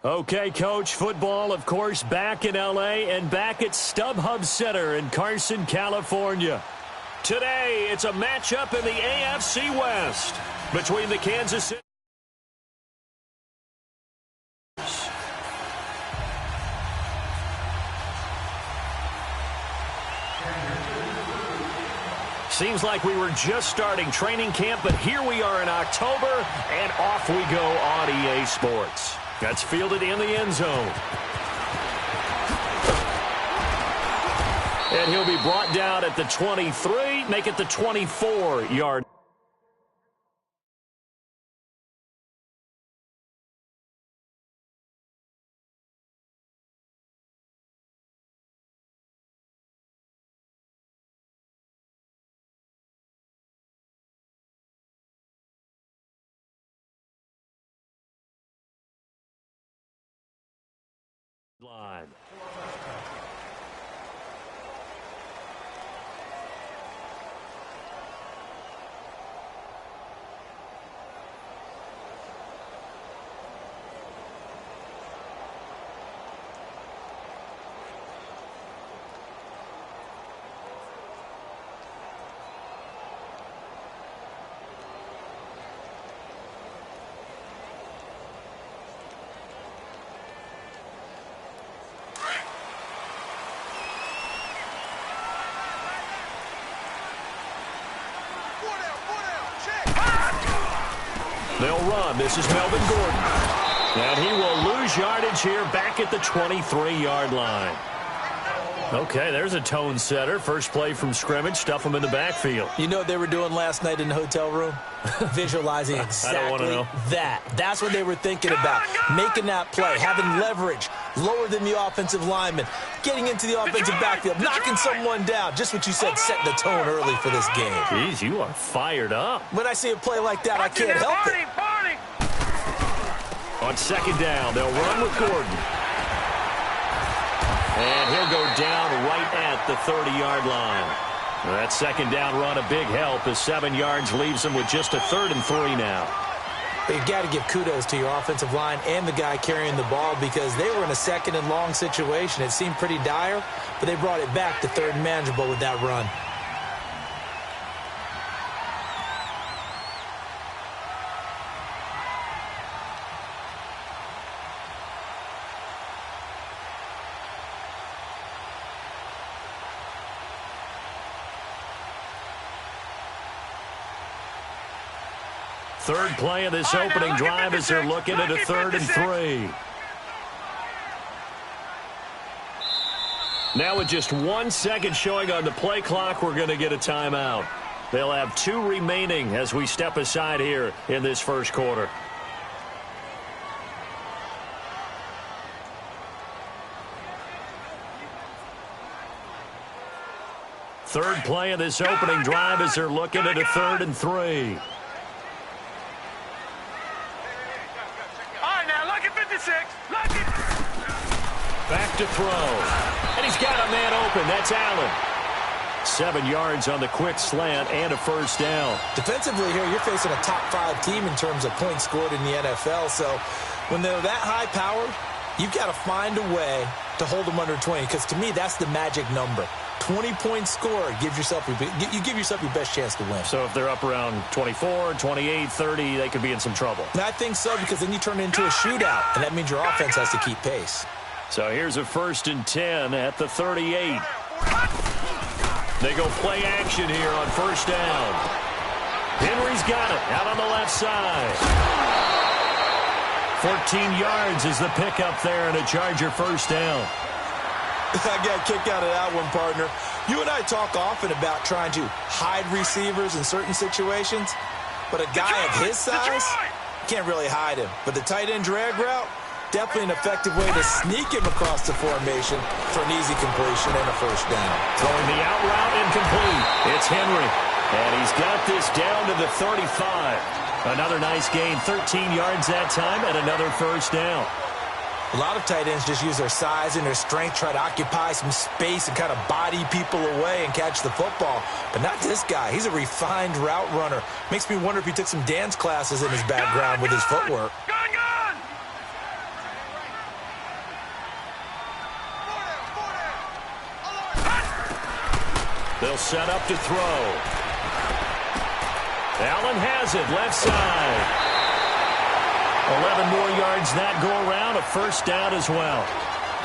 Okay, Coach, football, of course, back in L.A. and back at StubHub Center in Carson, California. Today, it's a matchup in the AFC West between the Kansas City. Seems like we were just starting training camp, but here we are in October, and off we go on EA Sports. That's fielded in the end zone. And he'll be brought down at the 23, make it the 24-yard. Line. They'll run. This is Melvin Gordon. And he will lose yardage here back at the 23-yard line. Okay, there's a tone setter. First play from scrimmage. Stuff them in the backfield. You know what they were doing last night in the hotel room? Visualizing exactly that. That's what they were thinking about. Making that play, having leverage, lower than the offensive lineman, getting into the offensive backfield, knocking someone down. Just what you said, setting the tone early for this game. Jeez, you are fired up. When I see a play like that, I can't help it. On second down, they'll run with Gordon. And he'll go down right at the 30-yard line. That second down run, a big help, as 7 yards leaves him with just a 3rd and 3 now. You've got to give kudos to your offensive line and the guy carrying the ball, because they were in a 2nd and long situation. It seemed pretty dire, but they brought it back to 3rd and manageable with that run. Third play of this opening drive as they're looking at a 3rd and 3. Now with just 1 second showing on the play clock, we're going to get a timeout. They'll have 2 remaining as we step aside here in this first quarter. Third play of this opening drive as they're looking at a 3rd and 3. Back to throw. And he's got a man open. That's Allen. 7 yards on the quick slant and a first down. Defensively here, you're facing a top 5 team in terms of points scored in the NFL. So when they're that high powered, you've got to find a way to hold them under 20. Because to me, that's the magic number. 20 points scored gives yourself you give yourself your best chance to win. So if they're up around 24, 28, 30, they could be in some trouble. And I think so, because then you turn it into a shootout, and that means your offense has to keep pace. So here's a 1st and 10 at the 38. They go play action here on first down. Henry's got it out on the left side. 14 yards is the pickup there, and a Charger first down. I got a kick out of that one, partner. You and I talk often about trying to hide receivers in certain situations, but a guy of his size can't really hide him. But the tight end drag route, definitely an effective way to sneak him across the formation for an easy completion and a first down. Throwing the out route incomplete. It's Henry, and he's got this down to the 35. Another nice gain, 13 yards that time, and another first down. A lot of tight ends just use their size and their strength, try to occupy some space and kind of body people away and catch the football. But not this guy. He's a refined route runner. Makes me wonder if he took some dance classes in his background with his footwork. They'll set up to throw. Allen has it, left side. 11 more yards that go around, a first down as well.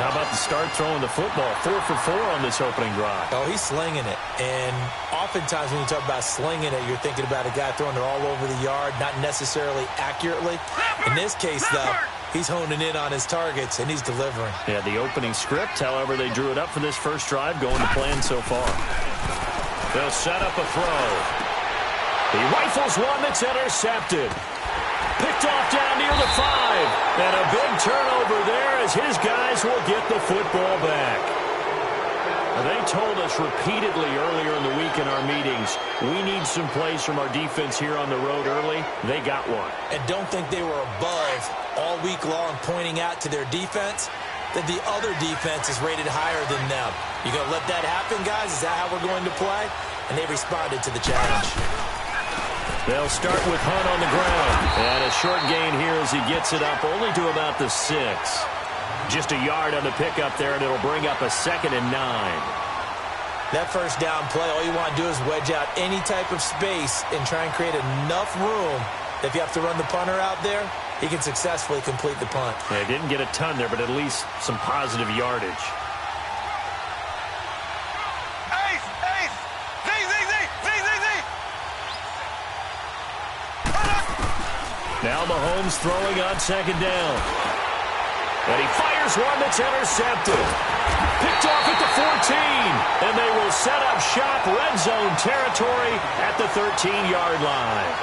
How about the start throwing the football? 4 for 4 on this opening drive. Oh, he's slinging it. And oftentimes when you talk about slinging it, you're thinking about a guy throwing it all over the yard, not necessarily accurately. In this case, though, he's honing in on his targets, and he's delivering. Yeah, the opening script, however, they drew it up for this first drive, going to plan so far. They'll set up a throw. He rifles one that's intercepted. Picked off down near the 5. And a big turnover there as his guys will get the football back. They told us repeatedly earlier in the week in our meetings, we need some plays from our defense here on the road early. They got one. And don't think they were above all week long pointing out to their defense that the other defense is rated higher than them. You going to let that happen, guys? Is that how we're going to play? And they responded to the challenge. They'll start with Hunt on the ground. And a short gain here as he gets it up only to about the 6. Just a yard on the pickup there, and it'll bring up a 2nd and 9. That first down play, all you want to do is wedge out any type of space and try and create enough room that if you have to run the punter out there, he can successfully complete the punt. Yeah, didn't get a ton there, but at least some positive yardage. Now Mahomes throwing on 2nd down. And he fires one that's intercepted. Picked off at the 14. And they will set up shop, red zone territory at the 13-yard line.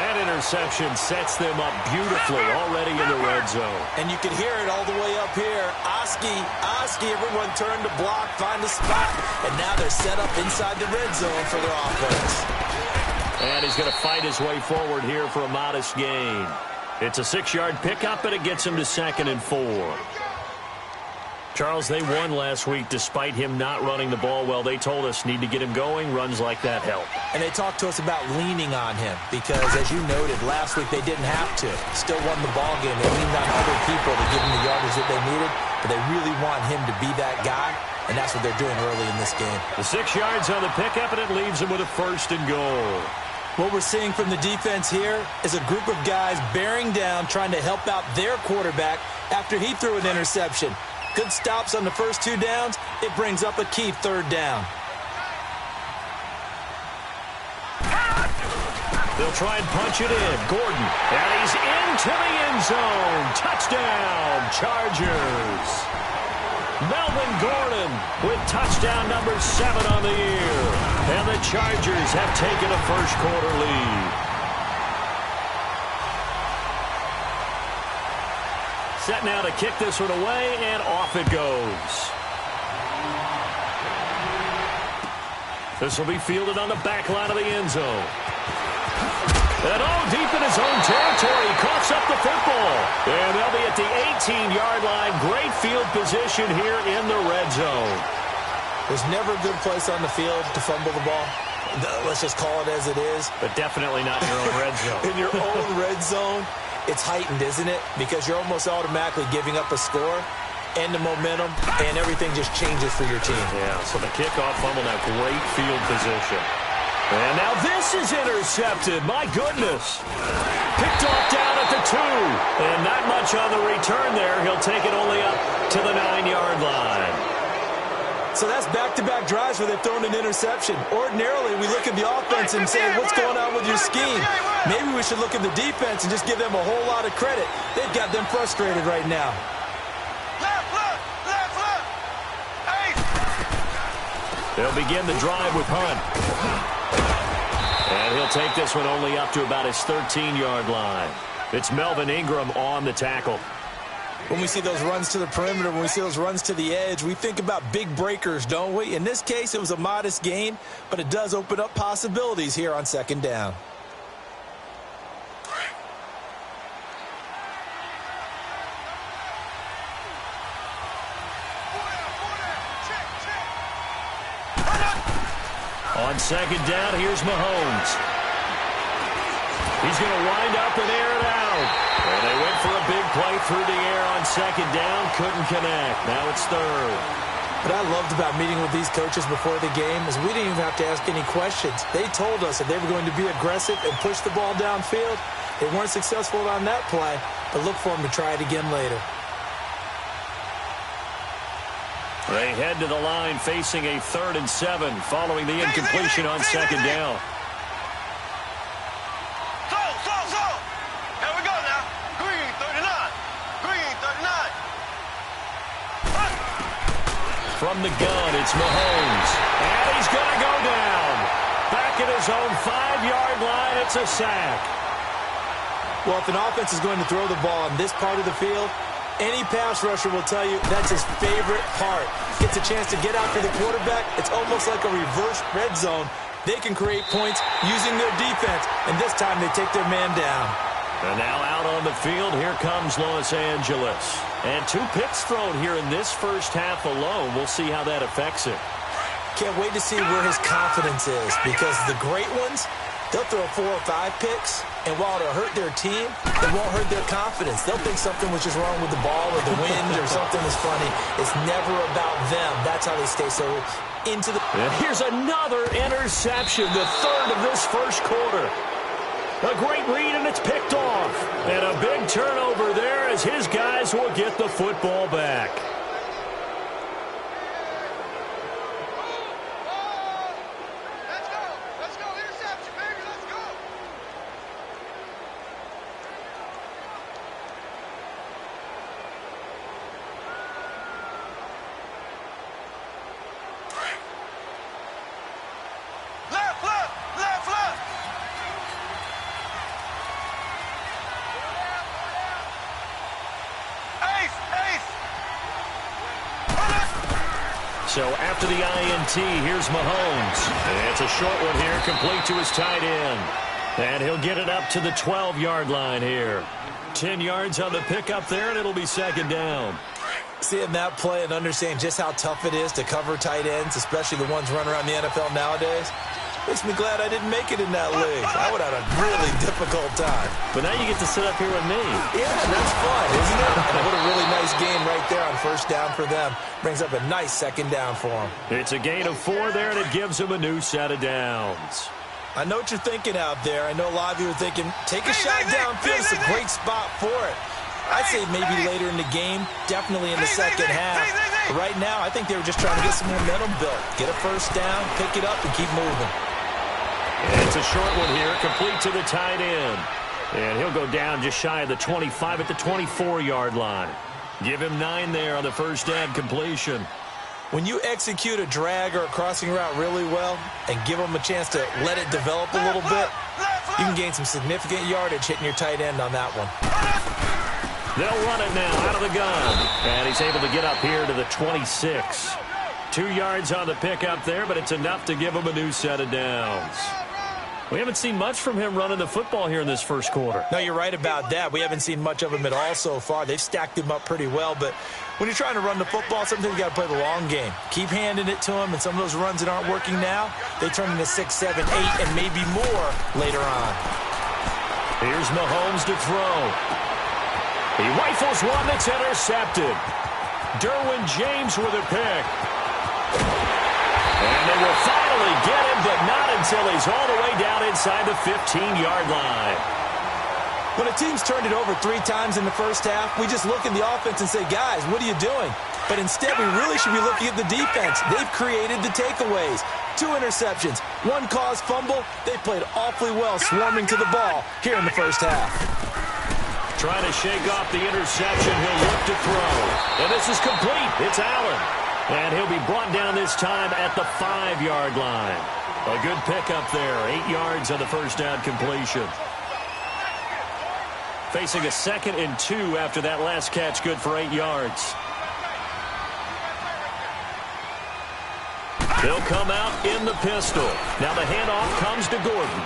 That interception sets them up beautifully already in the red zone. And you can hear it all the way up here. Oski, everyone turned to block, find a spot. And now they're set up inside the red zone for their offense. And he's going to fight his way forward here for a modest gain. It's a 6-yard pickup, and it gets him to 2nd and 4. Charles, they won last week despite him not running the ball well. They told us need to get him going. Runs like that help. And they talked to us about leaning on him because, as you noted, last week they didn't have to. Still won the ball game. They leaned on other people to give him the yardage that they needed, but they really want him to be that guy, and that's what they're doing early in this game. The 6 yards on the pickup, and it leaves them with a 1st and goal. What we're seeing from the defense here is a group of guys bearing down, trying to help out their quarterback after he threw an interception. Good stops on the first 2 downs. It brings up a key 3rd down. They'll try and punch it in. Gordon, and he's into the end zone. Touchdown, Chargers. Melvin Gordon with touchdown number 7 on the year. And the Chargers have taken a first-quarter lead. Set now to kick this one away, and off it goes. This will be fielded on the back line of the end zone. And deep in his own territory, coughs up the football. And they'll be at the 18-yard line. Great field position here in the red zone. There's never a good place on the field to fumble the ball. Let's just call it as it is. But definitely not in your own red zone. In your own red zone, it's heightened, isn't it? Because you're almost automatically giving up a score and the momentum, and everything just changes for your team. Yeah, so the kickoff fumble, now great field position. And now this is intercepted. My goodness. Picked off down at the 2. And not much on the return there. He'll take it only up to the 9-yard line. So that's back-to-back drives where they've thrown an interception. Ordinarily, we look at the offense and say, what's going on with your scheme? Maybe we should look at the defense and just give them a whole lot of credit. They've got them frustrated right now. They'll begin the drive with Hunt. And he'll take this one only up to about his 13-yard line. It's Melvin Ingram on the tackle. When we see those runs to the perimeter, when we see those runs to the edge, we think about big breakers, don't we? In this case, it was a modest gain, but it does open up possibilities here on 2nd down. On 2nd down, here's Mahomes. He's going to wind up and air it out. And they went for a big play through the air on 2nd down. Couldn't connect. Now it's 3rd. What I loved about meeting with these coaches before the game is we didn't even have to ask any questions. They told us that they were going to be aggressive and push the ball downfield. They weren't successful on that play, but look for them to try it again later. They head to the line facing a 3rd and 7 following the incompletion on 2nd down. Here we go now. Green 39. Green 39. From the gun, it's Mahomes. And he's going to go down. Back at his own 5-yard line, it's a sack. Well, if an offense is going to throw the ball on this part of the field, any pass rusher will tell you that's his favorite part. Gets a chance to get after the quarterback. It's almost like a reverse red zone. They can create points using their defense, and this time they take their man down. And now out on the field, here comes Los Angeles. And 2 picks thrown here in this first half alone. We'll see how that affects him. Can't wait to see where his confidence is, because the great ones, they'll throw 4 or 5 picks, and while it'll hurt their team, it won't hurt their confidence. They'll think something was just wrong with the ball or the wind or something is funny. It's never about them. That's how they stay so into the... And here's another interception, the 3rd of this first quarter. A great read, and it's picked off. And a big turnover there as his guys will get the football back. Let's go. Interception, baby. Let's go. Left. Ace. So after the INT, here's Mahomes. And it's a short one here, complete to his tight end. And he'll get it up to the 12-yard line here. 10 yards on the pickup there, and it'll be 2nd down. Seeing that play and understanding just how tough it is to cover tight ends, especially the ones running around the NFL nowadays, makes me glad I didn't make it in that league. I would have had a really difficult time. But now you get to sit up here with me. Yeah, that's fun, isn't it? And what a really nice gain right there on 1st down for them. Brings up a nice 2nd down for them. It's a gain of 4 there, and it gives them a new set of downs. I know what you're thinking out there. I know a lot of you are thinking, take a shot downfield. It's a great spot for it. I'd say maybe later in the game, definitely in the second half. But right now, I think they were just trying to get some momentum built. Get a 1st down, pick it up, and keep moving. And it's a short one here, complete to the tight end. And he'll go down just shy of the 25 at the 24-yard line. Give him 9 there on the 1st down completion. When you execute a drag or a crossing route really well and give them a chance to let it develop a little bit, you can gain some significant yardage hitting your tight end on that one. They'll run it now out of the gun. And he's able to get up here to the 26. 2 yards on the pickup there, but it's enough to give him a new set of downs. We haven't seen much from him running the football here in this first quarter. No, you're right about that. We haven't seen much of him at all so far. They've stacked him up pretty well, but when you're trying to run the football, sometimes you got to play the long game. Keep handing it to him, and some of those runs that aren't working now, they turn into 6, 7, 8, and maybe more later on. Here's Mahomes to throw. He rifles one that's intercepted. Derwin James with a pick. And they will finally get him, but not until he's all the way down inside the 15-yard line. When a team's turned it over 3 times in the first half, we just look at the offense and say, guys, what are you doing? But instead, we really should be looking at the defense. They've created the takeaways. 2 interceptions, 1 caused fumble. They played awfully well swarming to the ball here in the first half. Trying to shake off the interception. He'll look to throw. And this is complete. It's Allen. And he'll be brought down this time at the 5-yard line. A good pickup there. 8 yards on the first down completion. Facing a 2nd and 2 after that last catch, good for 8 yards. They'll come out in the pistol. Now the handoff comes to Gordon.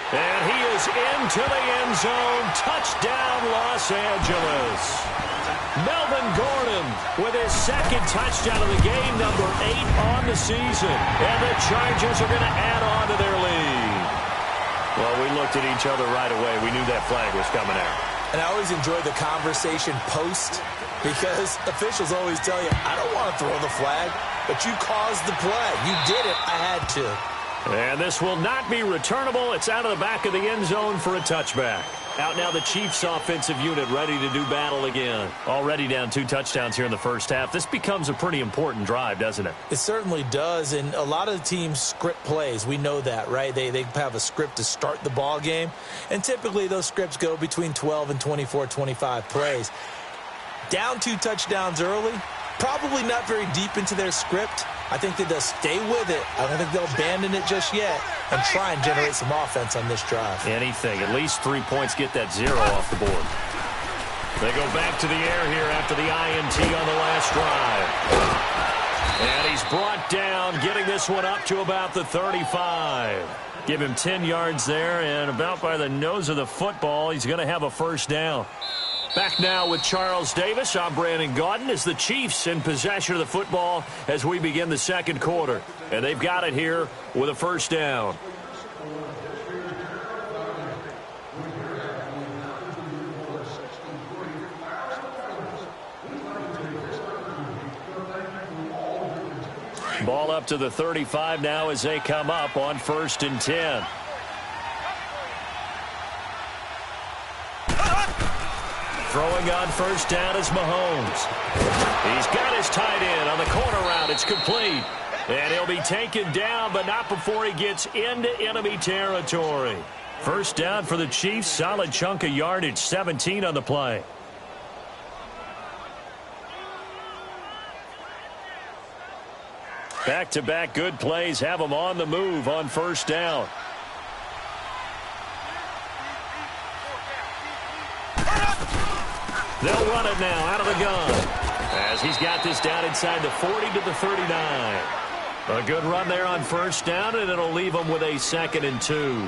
And he is into the end zone. Touchdown, Los Angeles. Melvin Gordon with his 2nd touchdown of the game, number 8 on the season. And the Chargers are going to add on to their lead. Well, we looked at each other right away. We knew that flag was coming out. And I always enjoy the conversation post because officials always tell you, I don't want to throw the flag, but you caused the play. You did it. I had to. And this will not be returnable. It's out of the back of the end zone for a touchback. Out now the Chiefs offensive unit ready to do battle again. Already down 2 touchdowns here in the first half. This becomes a pretty important drive, doesn't it? It certainly does, and a lot of the teams script plays. We know that, right? They have a script to start the ball game, and typically those scripts go between 12 and 24, 25 plays. Down 2 touchdowns early, probably not very deep into their script. I think that they'll stay with it. I don't think they'll abandon it just yet and try and generate some offense on this drive. Anything. At least 3 points, get that 0 off the board. They go back to the air here after the INT on the last drive. And he's brought down, getting this one up to about the 35. Give him 10 yards there, and about by the nose of the football, he's going to have a first down. Back now with Charles Davis. I'm Brandon Gaudin as the Chiefs in possession of the football as we begin the second quarter. And they've got it here with a first down. Ball up to the 35 now as they come up on 1st and 10. Throwing on first down is Mahomes. He's got his tight end on the corner route. It's complete. And he'll be taken down, but not before he gets into enemy territory. First down for the Chiefs. Solid chunk of yardage. 17 on the play. Back-to-back good plays have them on the move on first down. They'll run it now out of the gun as he's got this down inside the 40 to the 39. A good run there on first down, and it'll leave them with a 2nd and 2.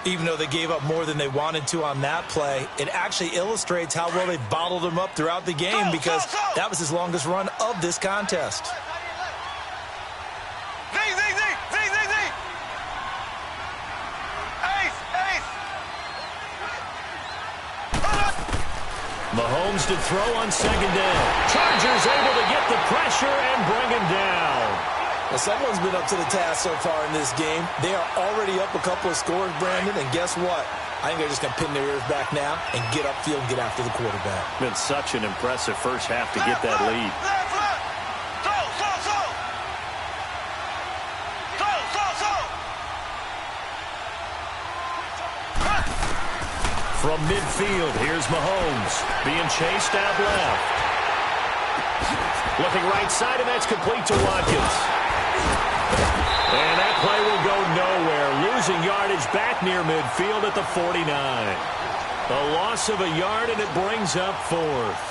Even though they gave up more than they wanted to on that play, it actually illustrates how well they bottled him up throughout the game because that was his longest run of this contest. Mahomes to throw on 2nd down. Chargers able to get the pressure and bring him down. Well, someone's been up to the task so far in this game. They are already up a couple of scores, Brandon, and guess what? I think they're just going to pin their ears back now and get upfield and get after the quarterback. Been such an impressive first half to get that lead. From midfield, here's Mahomes being chased out left. Looking right side, and that's complete to Watkins. And that play will go nowhere. Losing yardage back near midfield at the 49. A loss of a yard, and it brings up 4th.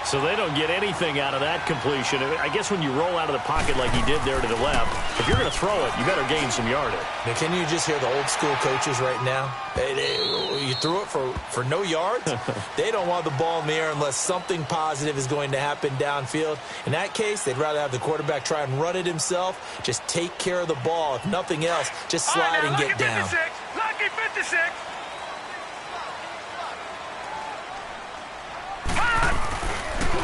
So they don't get anything out of that completion. I guess when you roll out of the pocket like he did there to the left, if you're going to throw it, you better gain some yardage. Now, can you just hear the old school coaches right now? You threw it for no yards? They don't want the ball in the air unless something positive is going to happen downfield. In that case, they'd rather have the quarterback try and run it himself. Just take care of the ball. If nothing else, just slide and get down. Lucky 56.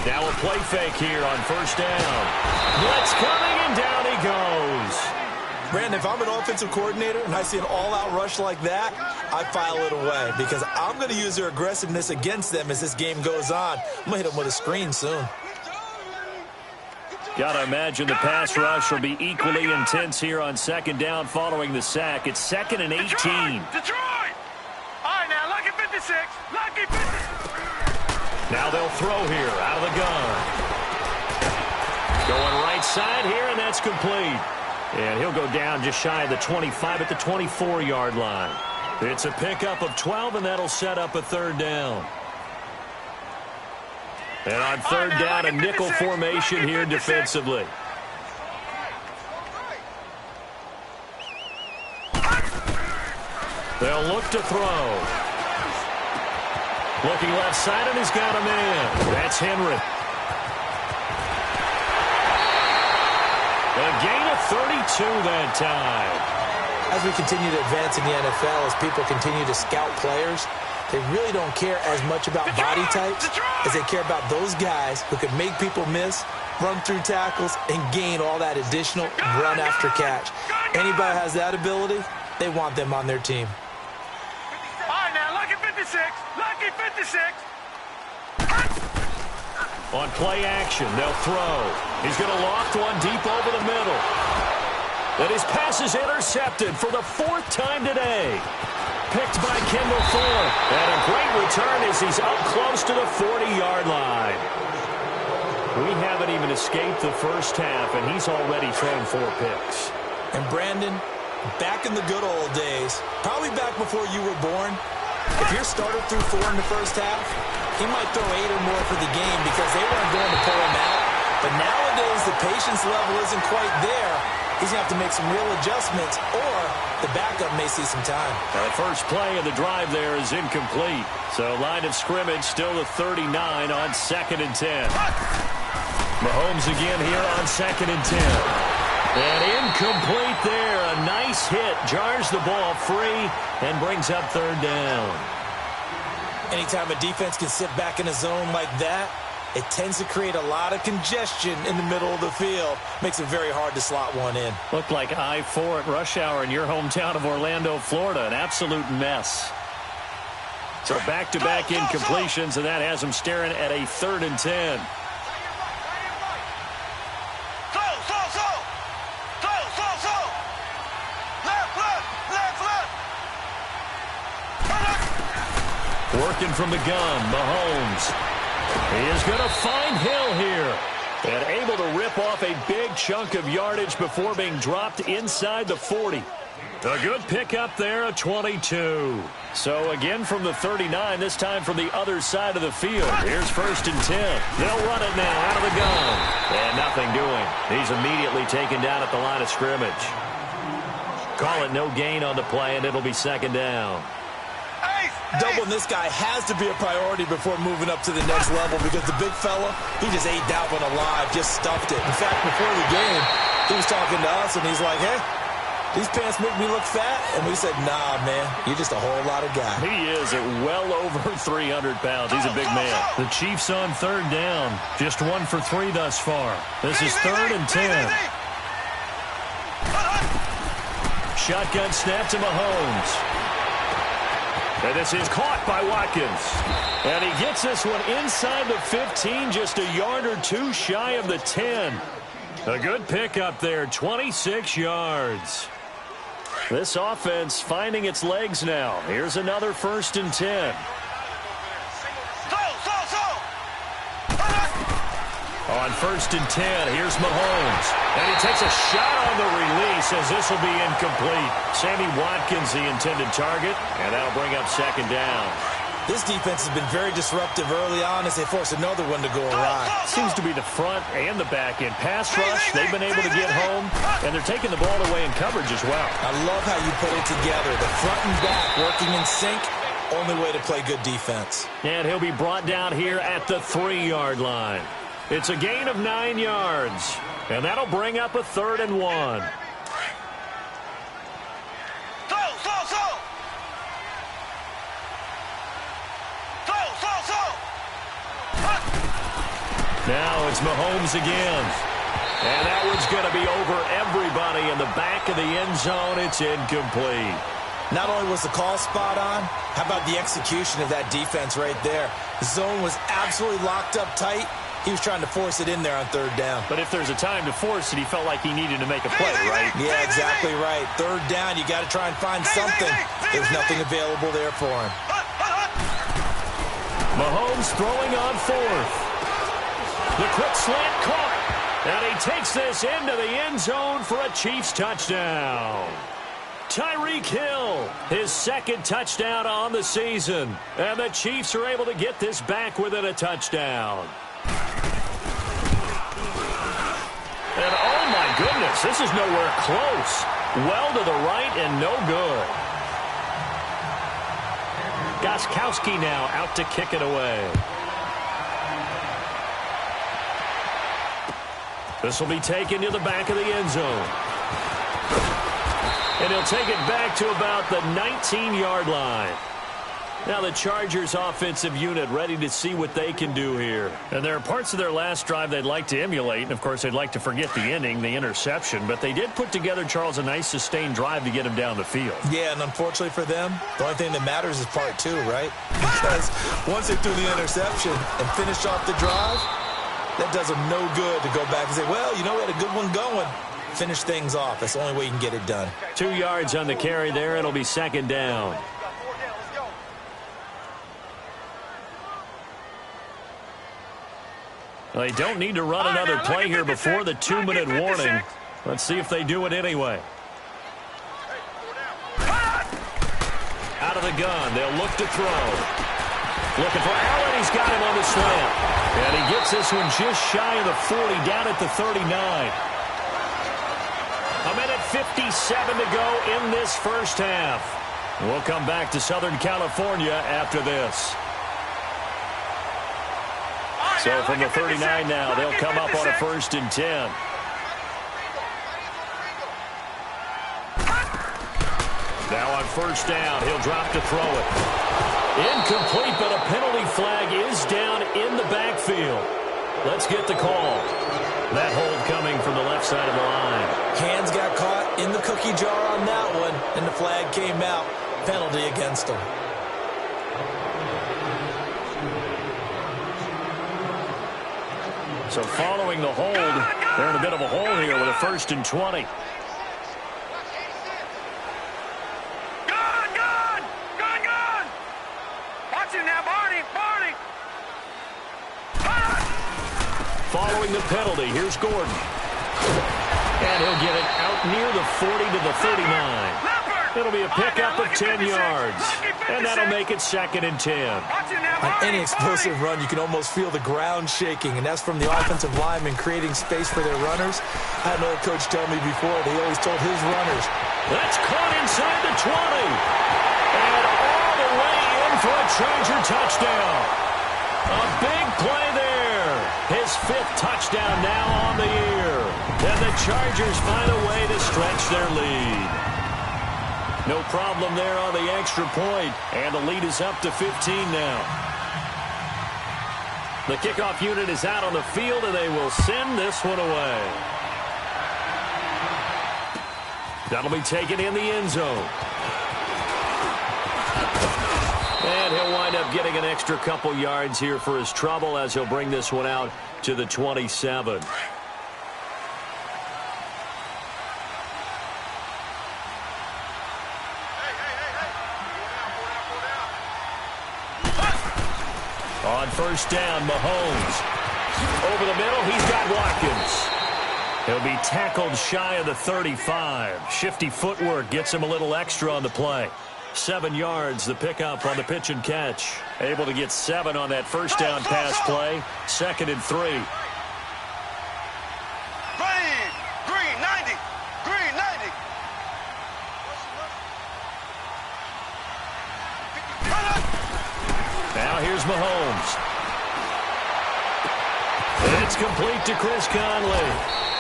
Now a play fake here on first down. Blitz coming, and down he goes. Brandon, if I'm an offensive coordinator and I see an all-out rush like that, I file it away because I'm going to use their aggressiveness against them as this game goes on. I'm going to hit them with a screen soon. Got to imagine the pass rush will be equally intense here on 2nd down following the sack. It's 2nd and 18. Detroit! All right, now, lucky 56. Lucky 56. Now they'll throw here out of the gun. Going right side here, and that's complete. And he'll go down just shy of the 25 at the 24-yard line. It's a pickup of 12, and that'll set up a 3rd down. And on 3rd down, a nickel formation here defensively. They'll look to throw. Looking left side, and he's got a man. That's Henry. A gain of 32 that time. As we continue to advance in the NFL, as people continue to scout players, they really don't care as much about body types as they care about those guys who can make people miss, run through tackles, and gain all that additional run after catch. Anybody has that ability, they want them on their team. All right, now, lucky 56. Lucky 56. On play action, they'll throw. He's going to loft one deep over the middle. And his pass is intercepted for the 4th time today. Picked by Kendall Thorne. And a great return as he's up close to the 40-yard line. We haven't even escaped the first half, and he's already thrown 4 picks. And Brandon, back in the good old days, probably back before you were born, if your starter threw 4 in the first half, he might throw 8 or more for the game because they weren't going to pull him out. But nowadays, the patience level isn't quite there. He's going to have to make some real adjustments, or the backup may see some time. The first play of the drive there is incomplete. So line of scrimmage still the 39 on 2nd and 10. Mahomes again here on 2nd and 10. And incomplete there. A nice hit. Jars the ball free and brings up 3rd down. Anytime a defense can sit back in a zone like that, it tends to create a lot of congestion in the middle of the field. Makes it very hard to slot one in. Looked like I-4 at rush hour in your hometown of Orlando, Florida. An absolute mess. So back-to-back incompletions, and that has them staring at a 3rd and 10. Working from the gun, Mahomes. He is going to find Hill here. And able to rip off a big chunk of yardage before being dropped inside the 40. A good pickup there, a 22. So again from the 39, this time from the other side of the field. Here's 1st and 10. They'll run it now out of the gun. And nothing doing. He's immediately taken down at the line of scrimmage. Call it no gain on the play, and it'll be 2nd down. Doubling this guy has to be a priority before moving up to the next level because the big fella, he just ate that one alive, just stuffed it. In fact, before the game, he was talking to us, and he's like, hey, these pants make me look fat. And we said, nah, man, you're just a whole lot of guy. He is at well over 300 pounds. He's a big man. The Chiefs on 3rd down. Just 1 for 3 thus far. This is 3rd and 10. Shotgun snap to Mahomes. And this is caught by Watkins. And he gets this one inside the 15, just a yard or 2 shy of the 10. A good pickup there, 26 yards. This offense finding its legs now. Here's another 1st and 10. On 1st and 10, here's Mahomes. And he takes a shot on the release as this will be incomplete. Sammy Watkins, the intended target, and that'll bring up 2nd down. This defense has been very disruptive early on as they force another one to go awry. Seems to be the front and the back end. Pass rush, they've been able to get home, and they're taking the ball away in coverage as well. I love how you put it together. The front and back working in sync, only way to play good defense. And he'll be brought down here at the 3-yard line. It's a gain of 9 yards, and that'll bring up a 3rd and 1. Now it's Mahomes again. And that one's going to be over everybody in the back of the end zone. It's incomplete. Not only was the call spot on, how about the execution of that defense right there? The zone was absolutely locked up tight. He was trying to force it in there on 3rd down. But if there's a time to force it, he felt like he needed to make a play, right? Yeah, exactly right. 3rd down, you got to try and find something. There's nothing available there for him. Mahomes throwing on 4th. The quick slant caught. And he takes this into the end zone for a Chiefs touchdown. Tyreek Hill, his 2nd touchdown on the season. And the Chiefs are able to get this back within a touchdown. And oh my goodness, this is nowhere close. Well to the right and no good. Gostkowski now out to kick it away. This will be taken to the back of the end zone. And he'll take it back to about the 19-yard line. Now the Chargers offensive unit ready to see what they can do here. And there are parts of their last drive they'd like to emulate. And, of course, they'd like to forget the ending, the interception. But they did put together, Charles, a nice sustained drive to get him down the field. Yeah, and unfortunately for them, the only thing that matters is part two, right? Because once they threw the interception and finished off the drive, that does them no good to go back and say, well, you know, we had a good one going. Finish things off. That's the only way you can get it done. 2 yards on the carry there. It'll be second down. They don't need to run another play here before the 2-minute warning. Let's see if they do it anyway. Out of the gun. They'll look to throw. Looking for Allen. He's got him on the slant. And he gets this one just shy of the 40, down at the 39. A minute 57 to go in this first half. We'll come back to Southern California after this. So from the 39 now, they'll come up on a 1st and 10. Now on 1st down, he'll drop to throw it. Incomplete, but a penalty flag is down in the backfield. Let's get the call. That hold coming from the left side of the line. Hands got caught in the cookie jar on that one, and the flag came out. Penalty against him. So following the hold, they're in a bit of a hole here with a 1st and 20. Gun! Watch him now, Barney! Following the penalty, here's Gordon. And he'll get it out near the 40 to the 39. It'll be a pickup of 10 yards. And that'll make it 2nd and 10. On any explosive run, you can almost feel the ground shaking, and that's from the offensive linemen creating space for their runners. I had an old coach tell me before that he always told his runners, that's caught inside the 20. And all the way in for a Charger touchdown. A big play there. His 5th touchdown now on the year. And the Chargers find a way to stretch their lead. No problem there on the extra point. And the lead is up to 15 now. The kickoff unit is out on the field, and they will send this one away. That'll be taken in the end zone. And he'll wind up getting an extra couple yards here for his trouble as he'll bring this one out to the 27. On 1st down, Mahomes. Over the middle, he's got Watkins. He'll be tackled shy of the 35. Shifty footwork gets him a little extra on the play. 7 yards, the pickup on the pitch and catch. Able to get 7 on that 1st down pass play. 2nd and 3. Green 90. Now here's Mahomes. And it's complete to Chris Conley.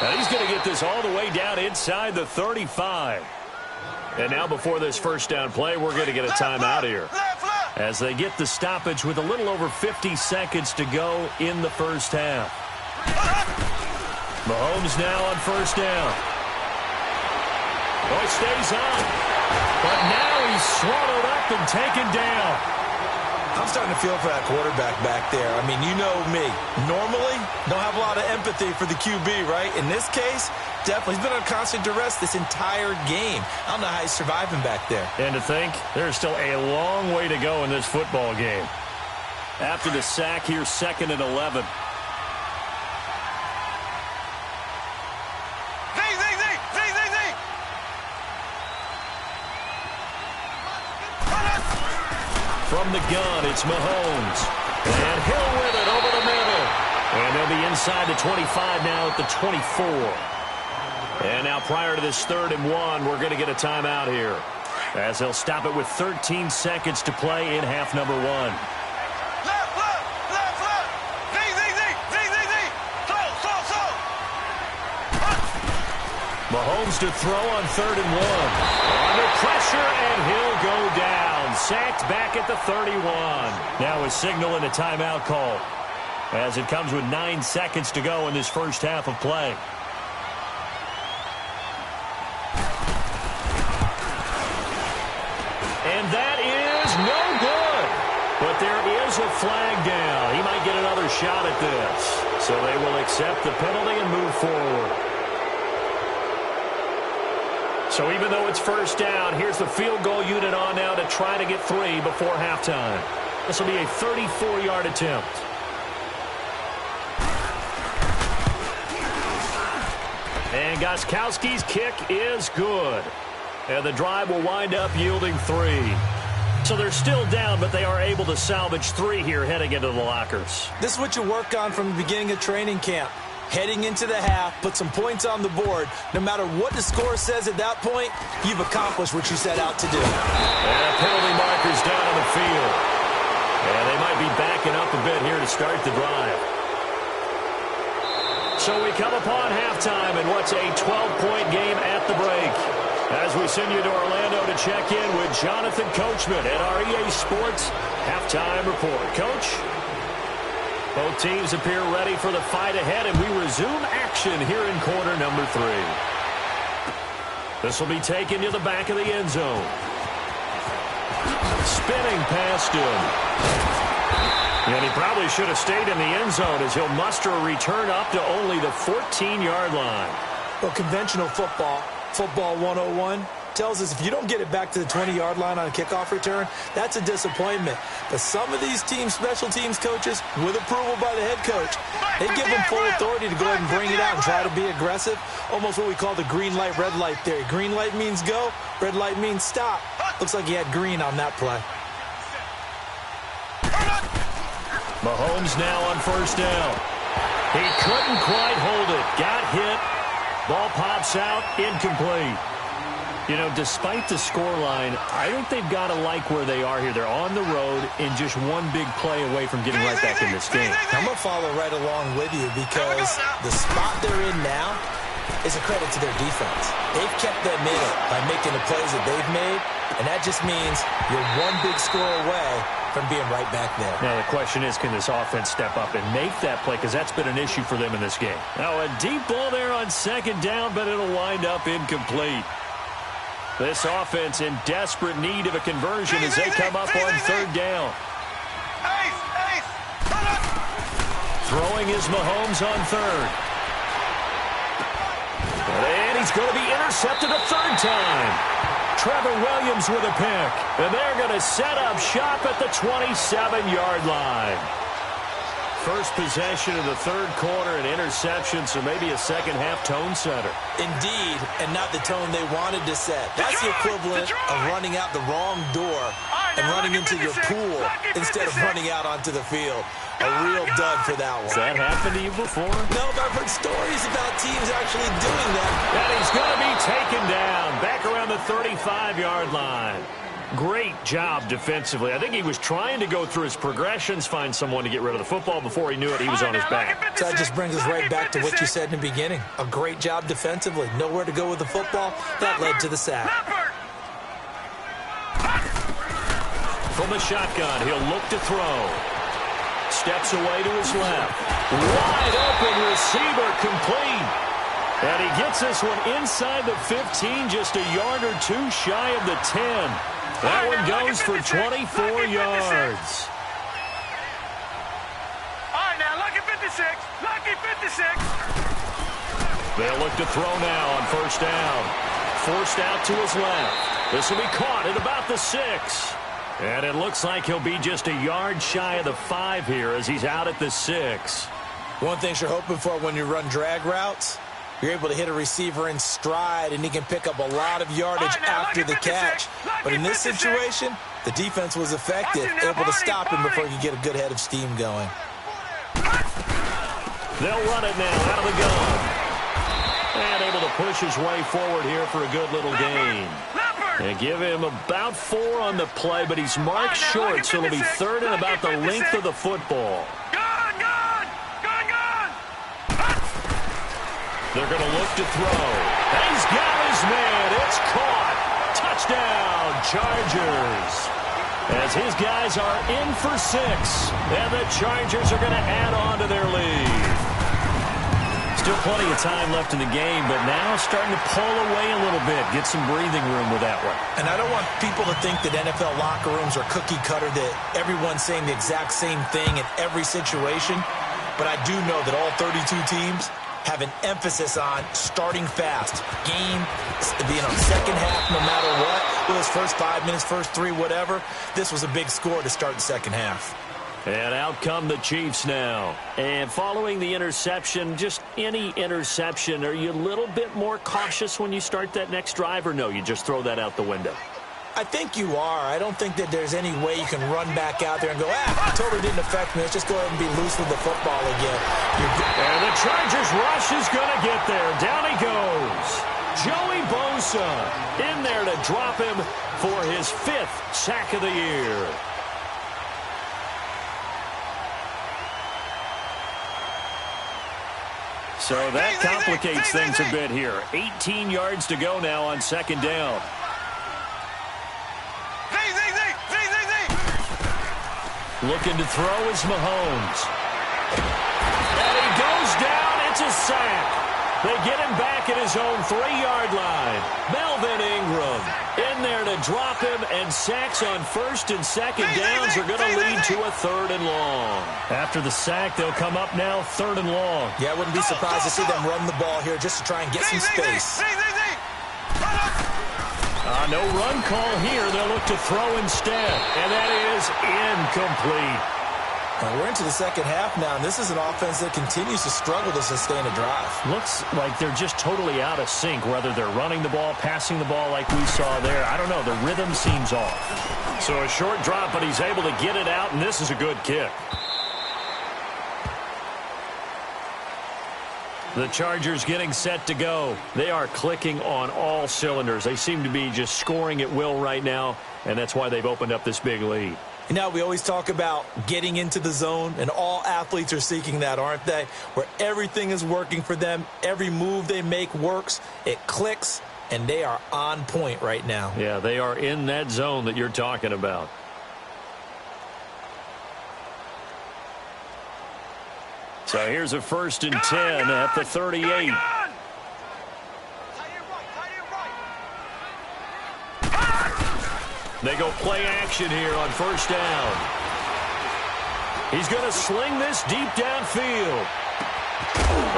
Now he's going to get this all the way down inside the 35. And now before this 1st down play, we're going to get a timeout here. As they get the stoppage with a little over 50 seconds to go in the first half. Mahomes now on 1st down. Oh, stays on. But now he's swallowed up and taken down. I'm starting to feel for that quarterback back there. I mean, you know me. Normally, don't have a lot of empathy for the QB, right? In this case, definitely. He's been on constant duress this entire game. I don't know how he's surviving back there. And to think, there's still a long way to go in this football game. After the sack, here's 2nd and 11. From the gun, it's Mahomes. And Hill with it over the middle. And they'll be inside the 25 now at the 24. And now prior to this 3rd and 1, we're going to get a timeout here. As they'll stop it with 13 seconds to play in half number 1. Mahomes to throw on 3rd and 1. Under pressure, and he'll go down. Sacked back at the 31. Now a signal and a timeout call, as it comes with 9 seconds to go in this first half of play. And that is no good. But there is a flag down. He might get another shot at this. So they will accept the penalty and move forward. So even though it's first down, here's the field goal unit on now to try to get 3 before halftime. This will be a 34-yard attempt. And Gostkowski's kick is good. And the drive will wind up yielding 3. So they're still down, but they are able to salvage 3 here heading into the lockers. This is what you work on from the beginning of training camp. Heading into the half, put some points on the board. No matter what the score says at that point, you've accomplished what you set out to do. And penalty markers down on the field. And they might be backing up a bit here to start the drive. So we come upon halftime in what's a 12-point game at the break. As we send you to Orlando to check in with Jonathan Coachman at our EA Sports Halftime Report. Coach? Both teams appear ready for the fight ahead, and we resume action here in quarter number 3. This will be taken to the back of the end zone. Spinning past him. And he probably should have stayed in the end zone as he'll muster a return up to only the 14-yard line. Well, conventional football 101, tells us if you don't get it back to the 20-yard line on a kickoff return, that's a disappointment. But some of these teams, special teams coaches, with approval by the head coach, they give them full authority to go ahead and bring it out and try to be aggressive. Almost what we call the green light, red light theory. Green light means go, red light means stop. Looks like he had green on that play. Mahomes now on first down. He couldn't quite hold it. Got hit. Ball pops out, incomplete. You know, despite the scoreline, I think they've got to like where they are here. They're on the road and just one big play away from getting right back in this game. I'm going to follow right along with you because the spot they're in now is a credit to their defense. They've kept them in it by making the plays that they've made, and that just means you're one big score away from being right back there. Now the question is, can this offense step up and make that play? Because that's been an issue for them in this game. Now a deep ball there on second down, but it'll wind up incomplete. This offense in desperate need of a conversion as they come up on third down. Throwing is Mahomes on third. And he's going to be intercepted a third time. Trevor Williams with a pick. And they're going to set up shop at the 27-yard line. First possession of the third quarter, an interception, so maybe a second-half tone setter. Indeed, and not the tone they wanted to set. That's the equivalent of running out the wrong door and running into your pool instead of running out onto the field. A real dud for that one. Has that happened to you before? No, but I've heard stories about teams actually doing that. And he's going to be taken down back around the 35-yard line. Great job defensively. I think he was trying to go through his progressions, find someone to get rid of the football. Before he knew it, he was on his back. So that just brings us right back to what you said in the beginning. A great job defensively. Nowhere to go with the football. That led to the sack. From the shotgun, he'll look to throw. Steps away to his left. Wide open receiver, complete. And he gets this one inside the 15, just a yard or two shy of the 10. That one goes for 24 yards. All right, now, lucky 56. Lucky 56. They'll look to throw now on first down. Forced out to his left. This will be caught at about the 6. And it looks like he'll be just a yard shy of the 5 here as he's out at the 6. One thing you're hoping for when you run drag routes, you're able to hit a receiver in stride, and he can pick up a lot of yardage after the catch. But in this situation, the defense was effective, able to stop him before he could get a good head of steam going. They'll run it now out of the gun. And able to push his way forward here for a good little gain. And give him about 4 on the play, but he's marked short, so it'll be third and about the length of the football. They're going to look to throw. And he's man. It's caught. Touchdown, Chargers. As his guys are in for 6. And the Chargers are going to add on to their lead. Still plenty of time left in the game, but now starting to pull away a little bit. Get some breathing room with that one. And I don't want people to think that NFL locker rooms are cookie cutter, that everyone's saying the exact same thing in every situation. But I do know that all 32 teams have an emphasis on starting fast. Game, second half, no matter what. Whether it's first 5 minutes, first 3, whatever. This was a big score to start the second half. And out come the Chiefs now. And following the interception, just any interception, are you a little bit more cautious when you start that next drive, or no, you just throw that out the window? I think you are. I don't think that there's any way you can run back out there and go, totally didn't affect me. Let's just go ahead and be loose with the football again. And the Chargers rush is going to get there. Down he goes. Joey Bosa in there to drop him for his 5th sack of the year. So that complicates things a bit here. 18 yards to go now on second down. Looking to throw is Mahomes. And he goes down. It's a sack. They get him back at his own 3-yard line. Melvin Ingram in there to drop him, and sacks on first and second downs are going to lead to a 3rd and long. After the sack, they'll come up now 3rd and long. Yeah, I wouldn't be surprised to see them run the ball here just to try and get some space. No run call here. They'll look to throw instead, and that is incomplete. We're into the second half now, and this is an offense that continues to struggle to sustain a drive. Looks like they're just totally out of sync, whether they're running the ball, passing the ball like we saw there. I don't know. The rhythm seems off. So a short drop, but he's able to get it out, and this is a good kick. The Chargers getting set to go. They are clicking on all cylinders. They seem to be just scoring at will right now, and that's why they've opened up this big lead. You know, we always talk about getting into the zone, and all athletes are seeking that, aren't they? Where everything is working for them. Every move they make works. It clicks, and they are on point right now. Yeah, they are in that zone that you're talking about. So here's a 1st and 10 at the 38. They go play action here on 1st down. He's going to sling this deep downfield.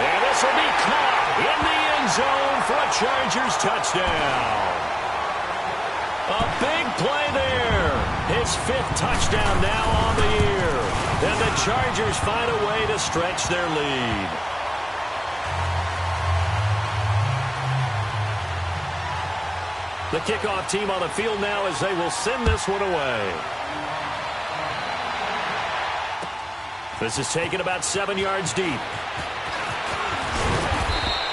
And this will be caught in the end zone for a Chargers touchdown. A big play there. His 5th touchdown now on the year. And the Chargers find a way to stretch their lead. The kickoff team on the field now as they will send this one away. This is taken about 7 yards deep.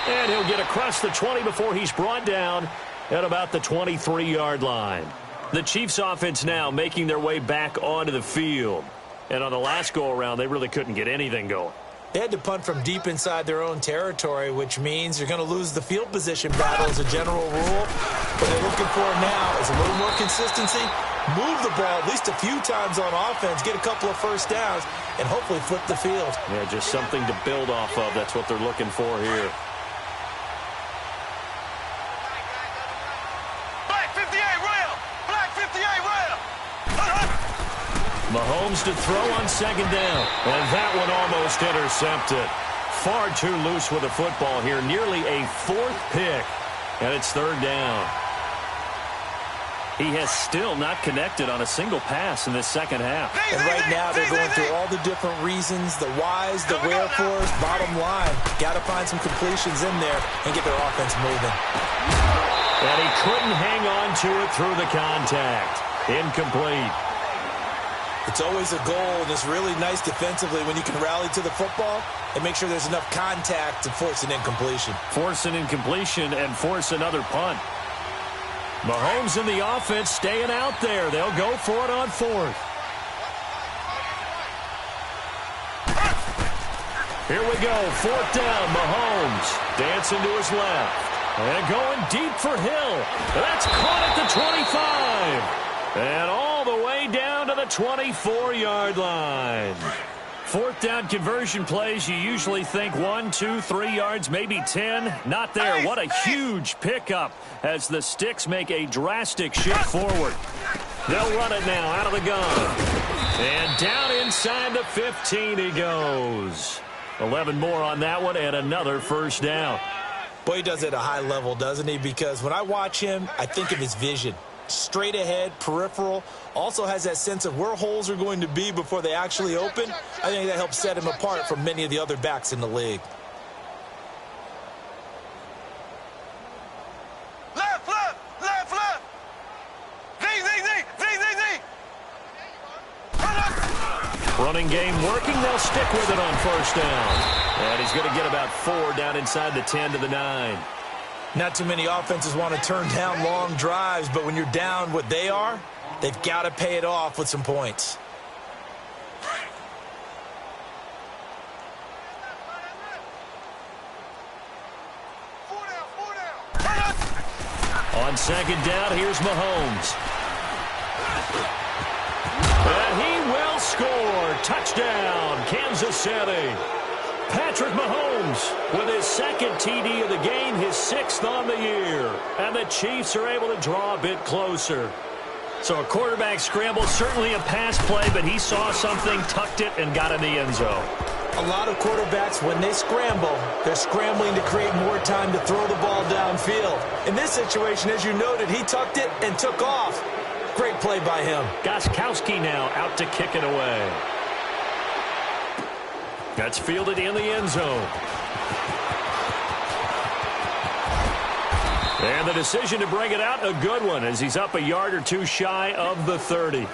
And he'll get across the 20 before he's brought down at about the 23-yard line. The Chiefs offense now making their way back onto the field. And on the last go-around, they really couldn't get anything going. They had to punt from deep inside their own territory, which means you're going to lose the field position battle as a general rule. What they're looking for now is a little more consistency, move the ball at least a few times on offense, get a couple of first downs, and hopefully flip the field. Yeah, just something to build off of. That's what they're looking for here. Mahomes to throw on second down. And that one almost intercepted. Far too loose with the football here. Nearly a 4th pick. And it's 3rd down. He has still not connected on a single pass in this second half. And right now they're going through all the different reasons, the whys, the wherefores. Bottom line, got to find some completions in there and get their offense moving. And he couldn't hang on to it through the contact. Incomplete. It's always a goal, and it's really nice defensively when you can rally to the football and make sure there's enough contact to force an incompletion. Force an incompletion and force another punt. Mahomes in the offense staying out there. They'll go for it on 4th. Here we go. 4th down. Mahomes dancing to his left. And going deep for Hill. That's caught at the 25. And all the way down to the 24-yard line. Fourth down conversion plays, you usually think 1, 2, 3 yards, maybe 10. Not there. What a huge pickup as the Sticks make a drastic shift forward. They'll run it now out of the gun. And down inside the 15 he goes. 11 more on that one and another first down. Boy, he does it at a high level, doesn't he? Because when I watch him, I think of his vision. Straight ahead, peripheral, also has that sense of where holes are going to be before they actually open. I think that helps set him apart from many of the other backs in the league. Left, left, left, left. Zing, zing, zing, zing, zing, zing. Running game working. They'll stick with it on first down. And he's going to get about 4 down inside the 10 to the 9. Not too many offenses want to turn down long drives, but when you're down what they are, they've got to pay it off with some points. On second down, here's Mahomes. And he will score. Touchdown, Kansas City. Patrick Mahomes with his second TD of the game, his 6th on the year. And the Chiefs are able to draw a bit closer. So a quarterback scramble, certainly a pass play, but he saw something, tucked it, and got in the end zone. A lot of quarterbacks, when they scramble, they're scrambling to create more time to throw the ball downfield. In this situation, as you noted, he tucked it and took off. Great play by him. Gostkowski now out to kick it away. That's fielded in the end zone. And the decision to bring it out, a good one, as he's up a yard or two shy of the 30.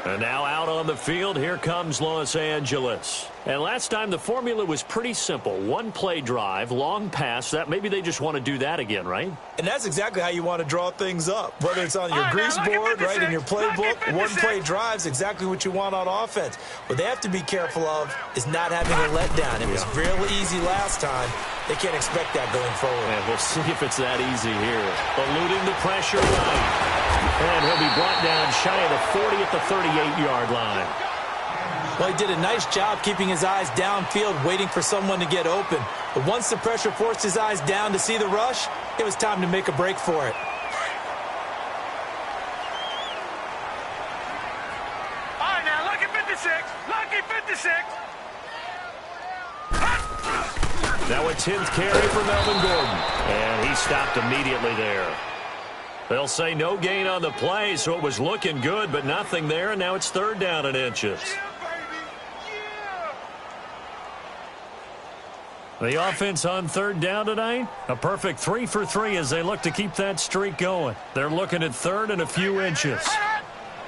And now out on the field, here comes Los Angeles. And last time the formula was pretty simple. One play drive, long pass. That maybe they just want to do that again, right? And that's exactly how you want to draw things up. Whether it's on your grease board, right, in your playbook, one play drive's exactly what you want on offense. What they have to be careful of is not having a letdown. It was really easy last time. They can't expect that going forward. And we'll see if it's that easy here. Eluding the pressure right. And he'll be brought down shy of the 40 at the 38-yard line. Well, he did a nice job keeping his eyes downfield, waiting for someone to get open. But once the pressure forced his eyes down to see the rush, it was time to make a break for it. All right, now, lucky 56. Lucky 56. Now a 10th carry for Melvin Gordon. And he stopped immediately there. They'll say no gain on the play, so it was looking good, but nothing there, and now it's 3rd down and inches. The offense on 3rd down tonight, a perfect 3 for 3 as they look to keep that streak going. They're looking at 3rd and a few inches.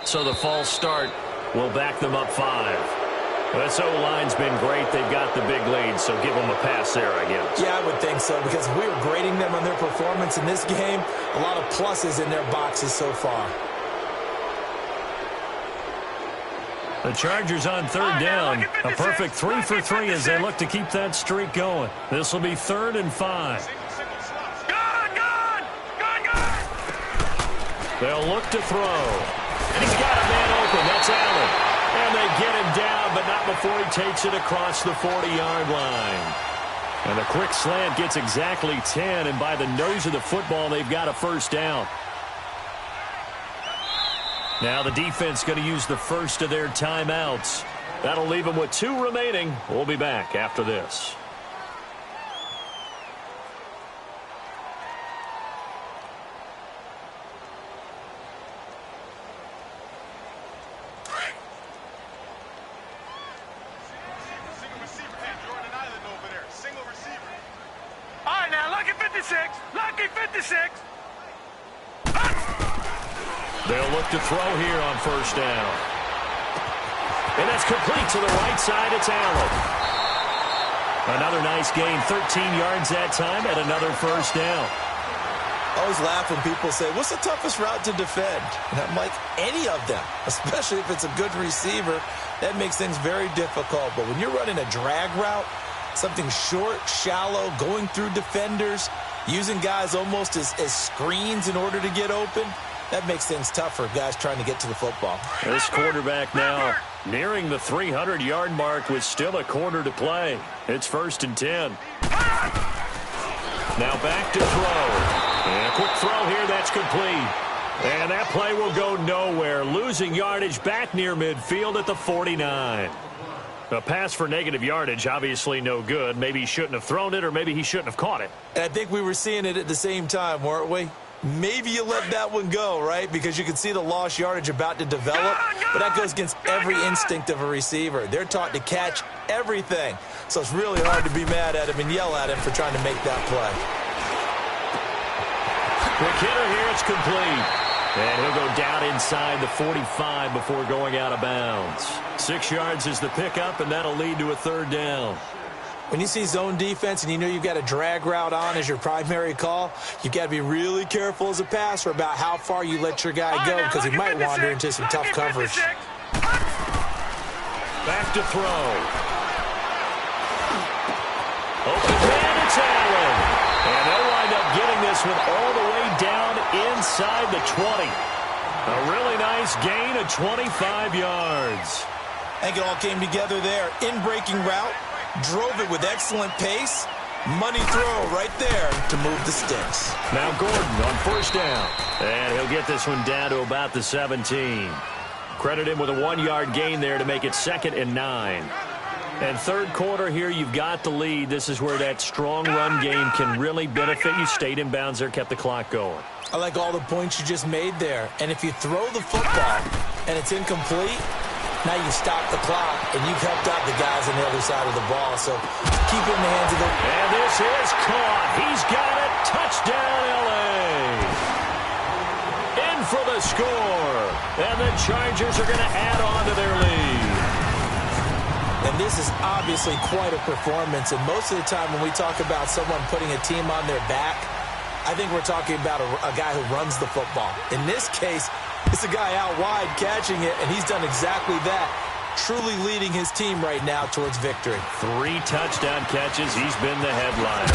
So the false start will back them up 5. This O-line's been great. They've got the big lead, so give them a pass there, I guess. Yeah, I would think so, because we were grading them on their performance in this game. A lot of pluses in their boxes so far. The Chargers on 3rd down. A perfect 3 for 3 as they look to keep that streak going. This will be 3rd and 5. They'll look to throw. And he's got a man open. That's Allen. And they get him down, but not before he takes it across the 40-yard line. And the quick slant gets exactly 10, and by the nose of the football, they've got a first down. Now the defense going to use the first of their timeouts. That'll leave them with 2 remaining. We'll be back after this. They'll look to throw here on first down. And that's complete to the right side. It's Allen. Another nice gain, 13 yards that time, and another first down. I always laugh when people say, what's the toughest route to defend? And I'm like, any of them, especially if it's a good receiver. That makes things very difficult. But when you're running a drag route, Something short, shallow, going through defenders, using guys almost as screens in order to get open. That makes things tough for guys trying to get to the football. This quarterback now nearing the 300-yard mark with still a quarter to play. It's 1st and 10. Now back to throw. And a quick throw here, that's complete. And that play will go nowhere, losing yardage back near midfield at the 49. A pass for negative yardage, obviously no good. Maybe he shouldn't have thrown it, or maybe he shouldn't have caught it. And I think we were seeing it at the same time, weren't we? Maybe you let that one go, right? Because you can see the lost yardage about to develop. But that goes against every instinct of a receiver. They're taught to catch everything. So it's really hard to be mad at him and yell at him for trying to make that play. Quick hitter here, it's complete. And he'll go down inside the 45 before going out of bounds. 6 yards is the pickup, and that'll lead to a 3rd down. When you see zone defense and you know you've got a drag route on as your primary call, you've got to be really careful as a passer about how far you let your guy go because he might wander into some tough coverage. Back to throw. Open man, it's Allen. And they'll wind up getting this one all the way down inside the 20. A really nice gain of 25 yards. I think it all came together there. In-breaking route. Drove it with excellent pace. Money throw right there to move the sticks. Now Gordon on 1st down. And he'll get this one down to about the 17. Credit him with a 1-yard gain there to make it 2nd and 9. And 3rd quarter here, you've got the lead. This is where that strong run game can really benefit you. Stayed in bounds there, kept the clock going. I like all the points you just made there. And if you throw the football and it's incomplete, now you stop the clock, and you've helped out the guys on the other side of the ball. So keep it in the hands of the... And this is caught. He's got it. Touchdown, L.A. In for the score. And the Chargers are going to add on to their lead. And this is obviously quite a performance. And most of the time when we talk about someone putting a team on their back, I think we're talking about a guy who runs the football. In this case, it's a guy out wide catching it, and he's done exactly that, truly leading his team right now towards victory. 3 touchdown catches. He's been the headliner.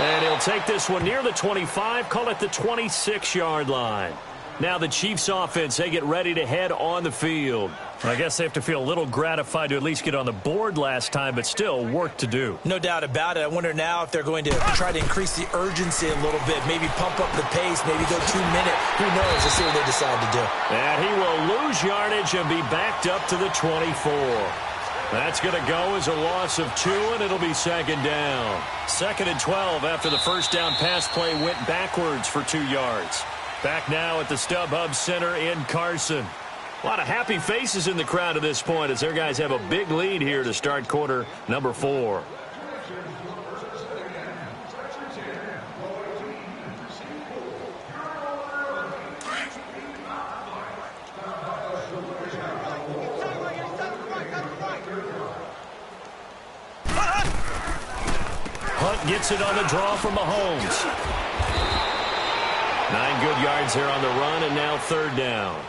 And he'll take this one near the 25, call it the 26-yard line. Now the Chiefs offense, they get ready to head on the field. I guess they have to feel a little gratified to at least get on the board last time, but still work to do. No doubt about it. I wonder now if they're going to try to increase the urgency a little bit, maybe pump up the pace, maybe go 2 minute. Who knows? Let's see what they decide to do. And he will lose yardage and be backed up to the 24. That's going to go as a loss of 2, and it'll be 2nd down. 2nd and 12 after the 1st down pass play went backwards for 2 yards. Back now at the StubHub Center in Carson. A lot of happy faces in the crowd at this point as their guys have a big lead here to start quarter number 4. Hunt gets it on the draw from Mahomes. 9 good yards here on the run, and now 3rd down.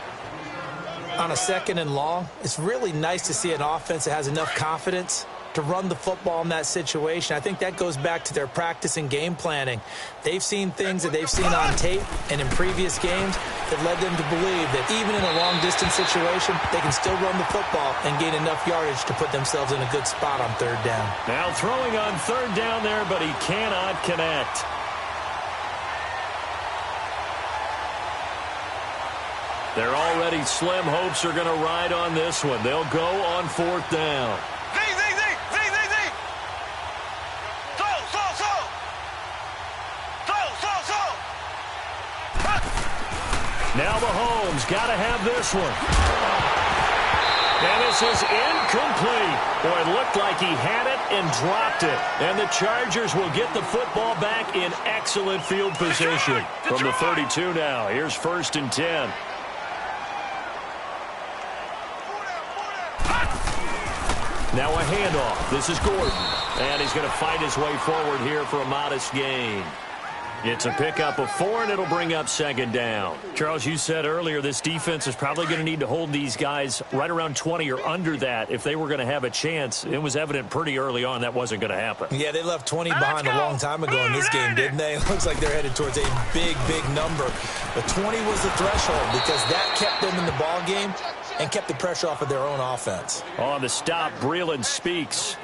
On a 2nd and long, it's really nice to see an offense that has enough confidence to run the football in that situation. I think that goes back to their practice and game planning. They've seen things that they've seen on tape and in previous games that led them to believe that even in a long-distance situation, they can still run the football and gain enough yardage to put themselves in a good spot on 3rd down. Now throwing on 3rd down there, but he cannot connect. Their already slim hopes are going to ride on this one. They'll go on 4th down. Now Mahomes got to have this one. And this is incomplete. Boy, it looked like he had it and dropped it. And the Chargers will get the football back in excellent field position. From the 32 now, here's 1st and 10. Now a handoff. This is Gordon. And he's going to fight his way forward here for a modest gain. It's a pickup of 4, and it'll bring up second down. Charles, you said earlier this defense is probably going to need to hold these guys right around 20 or under that if they were going to have a chance. It was evident pretty early on that wasn't going to happen. Yeah, they left 20 behind a long time ago in this game, didn't they? It looks like they're headed towards a big, big number. But 20 was the threshold because that kept them in the ball game and kept the pressure off of their own offense. On the stop, Breeland speaks.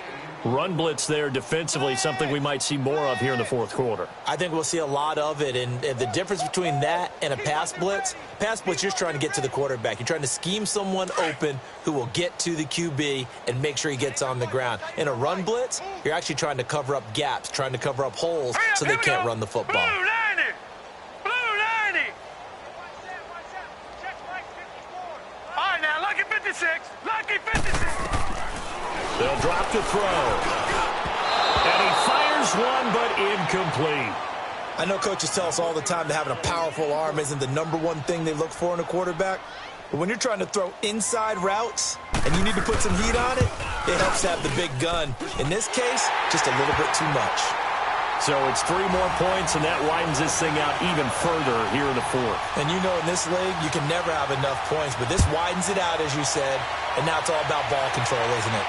Run blitz there defensively, something we might see more of here in the fourth quarter. I think we'll see a lot of it, and the difference between that and a pass blitz, you're just trying to get to the quarterback. You're trying to scheme someone open who will get to the QB and make sure he gets on the ground. In a run blitz, you're actually trying to cover up gaps, trying to cover up holes so they can't run the football. Blue 90! Blue 90! All right, now, lucky 56. Lucky 56. They'll drop to throw. And he fires one, but incomplete. I know coaches tell us all the time that having a powerful arm isn't the number one thing they look for in a quarterback. But when you're trying to throw inside routes and you need to put some heat on it, it helps to have the big gun. In this case, just a little bit too much. So it's 3 more points, and that widens this thing out even further here in the fourth. And you know in this league, you can never have enough points, but this widens it out, as you said, and now it's all about ball control, isn't it?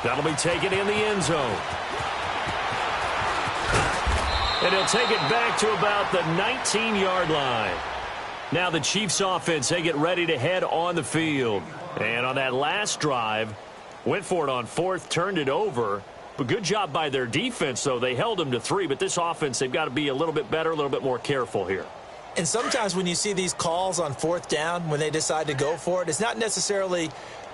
That'll be taken in the end zone. And he'll take it back to about the 19-yard line. Now the Chiefs offense, they get ready to head on the field. And on that last drive, went for it on 4th, turned it over. But good job by their defense, though. They held them to 3, but this offense, they've got to be a little bit better, a little bit more careful here. And sometimes when you see these calls on 4th down, when they decide to go for it, it's not necessarily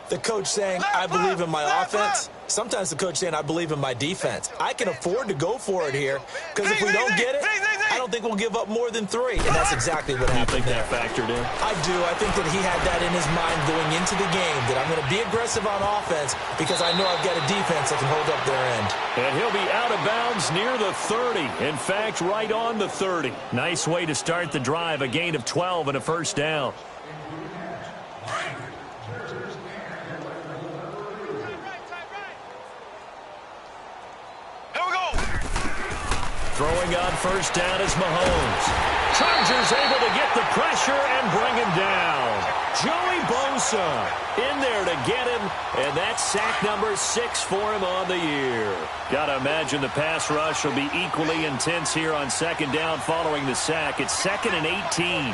the coach saying, I believe in my offense. Sometimes the coach saying, I believe in my defense. I can afford to go for it here because if we don't get it, I don't think we'll give up more than 3. And that's exactly what happened there. You think that factored in? I do. I think that he had that in his mind going into the game, that I'm going to be aggressive on offense because I know I've got a defense that can hold up their end. And he'll be out of bounds near the 30. In fact, right on the 30. Nice way to start the drive, a gain of 12 and a first down. Throwing on first down is Mahomes. Chargers able to get the pressure and bring him down. Joey Bosa in there to get him, and that's sack number 6 for him on the year. Got to imagine the pass rush will be equally intense here on second down following the sack. It's 2nd and 18.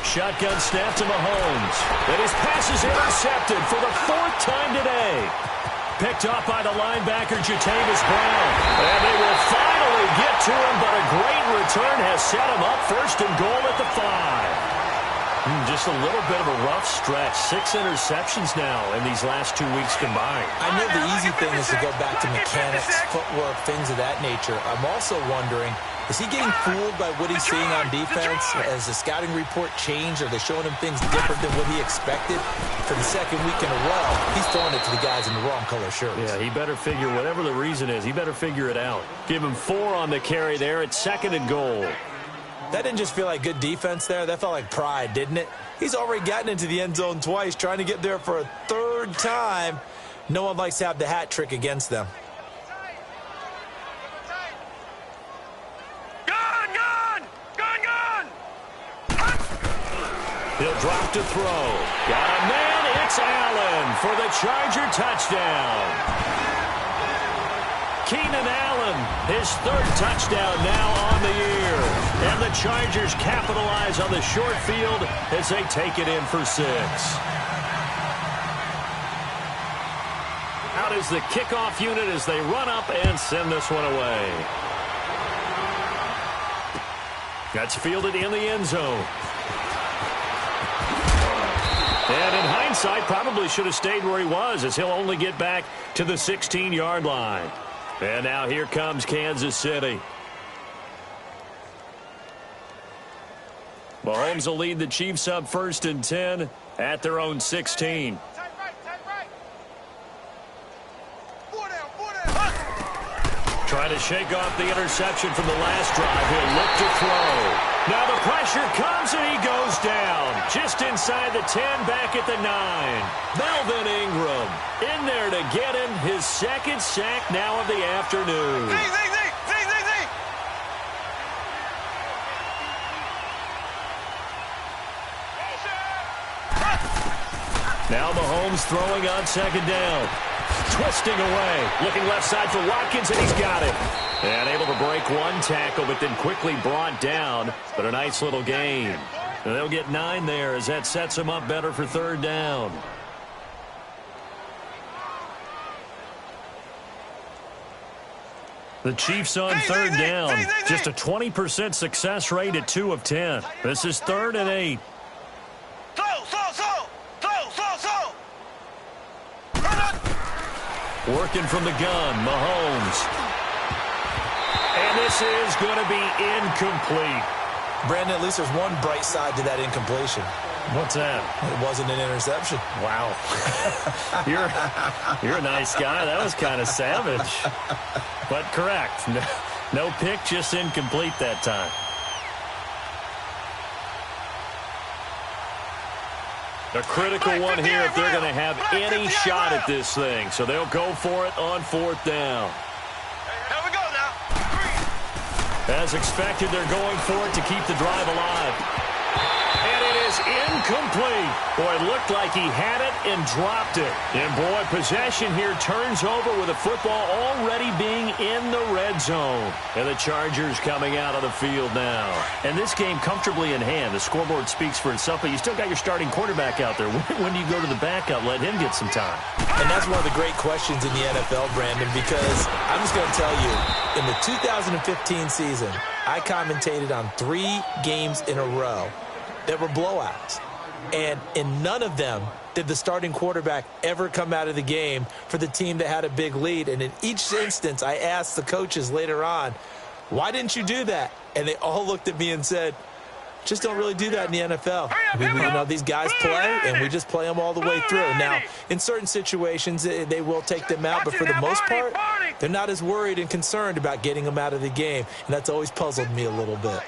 Shotgun snap to Mahomes. And his pass is intercepted for the 4th time today. Picked off by the linebacker, Jatavis Brown. And they will finally get to him, but a great return has set him up 1st and goal at the 5. Just a little bit of a rough stretch. 6 interceptions now in these last 2 weeks combined. I know the easy thing is to go back to mechanics, footwork, things of that nature. I'm also wondering, is he getting fooled by what he's seeing on defense? Has the scouting report changed? Are they showing him things different than what he expected? For the 2nd week in a row, he's throwing it to the guys in the wrong color shirts. Yeah, he better figure, whatever the reason is, he better figure it out. Give him 4 on the carry there. It's 2nd and goal. That didn't just feel like good defense there. That felt like pride, didn't it? He's already gotten into the end zone twice, trying to get there for a 3rd time. No one likes to have the hat trick against them. He'll drop to throw. Got a man. It's Allen for the Charger touchdown. Keenan Allen, his 3rd touchdown now on the year. And the Chargers capitalize on the short field as they take it in for 6. Out is the kickoff unit as they run up and send this one away. That's fielded in the end zone. And in hindsight, probably should have stayed where he was, as he'll only get back to the 16-yard line. And now here comes Kansas City. Mahomes will lead the Chiefs up 1st and 10 at their own 16. Trying to shake off the interception from the last drive. He'll look to throw. Now the pressure comes and he goes down. Just inside the 10, back at the 9. Melvin Ingram in there to get him his second sack now of the afternoon. Now Mahomes throwing on second down. Twisting away. Looking left side for Watkins, and he's got it. And able to break one tackle, but then quickly brought down. But a nice little gain. And they'll get 9 there as that sets them up better for third down. The Chiefs on third down. Just a 20% success rate at 2 of 10. This is 3rd and 8. Working from the gun, Mahomes. And this is going to be incomplete. Brandon, at least there's one bright side to that incompletion. What's that? It wasn't an interception. Wow. You're a nice guy. That was kind of savage. But correct. No pick, just incomplete that time. A critical one here if they're going to have any shot at this thing. So they'll go for it on 4th down. Here we go now. As expected, they're going for it to keep the drive alive. And it is incomplete. Boy, it looked like he had it and dropped it. And boy, possession here turns over with the football already being in the red zone. And the Chargers coming out of the field now. And this game comfortably in hand. The scoreboard speaks for itself, but you still got your starting quarterback out there. When do you go to the backup? Let him get some time. And that's one of the great questions in the NFL, Brandon, because I'm just going to tell you, in the 2015 season, I commentated on 3 games in a row that were blowouts. And in none of them did the starting quarterback ever come out of the game for the team that had a big lead. And in each instance, I asked the coaches later on, why didn't you do that? And they all looked at me and said, just don't really do that in the NFL. You know, these guys play, and we just play them all the way through. Now, in certain situations, they will take them out, but for the most part, they're not as worried and concerned about getting them out of the game. And that's always puzzled me a little bit.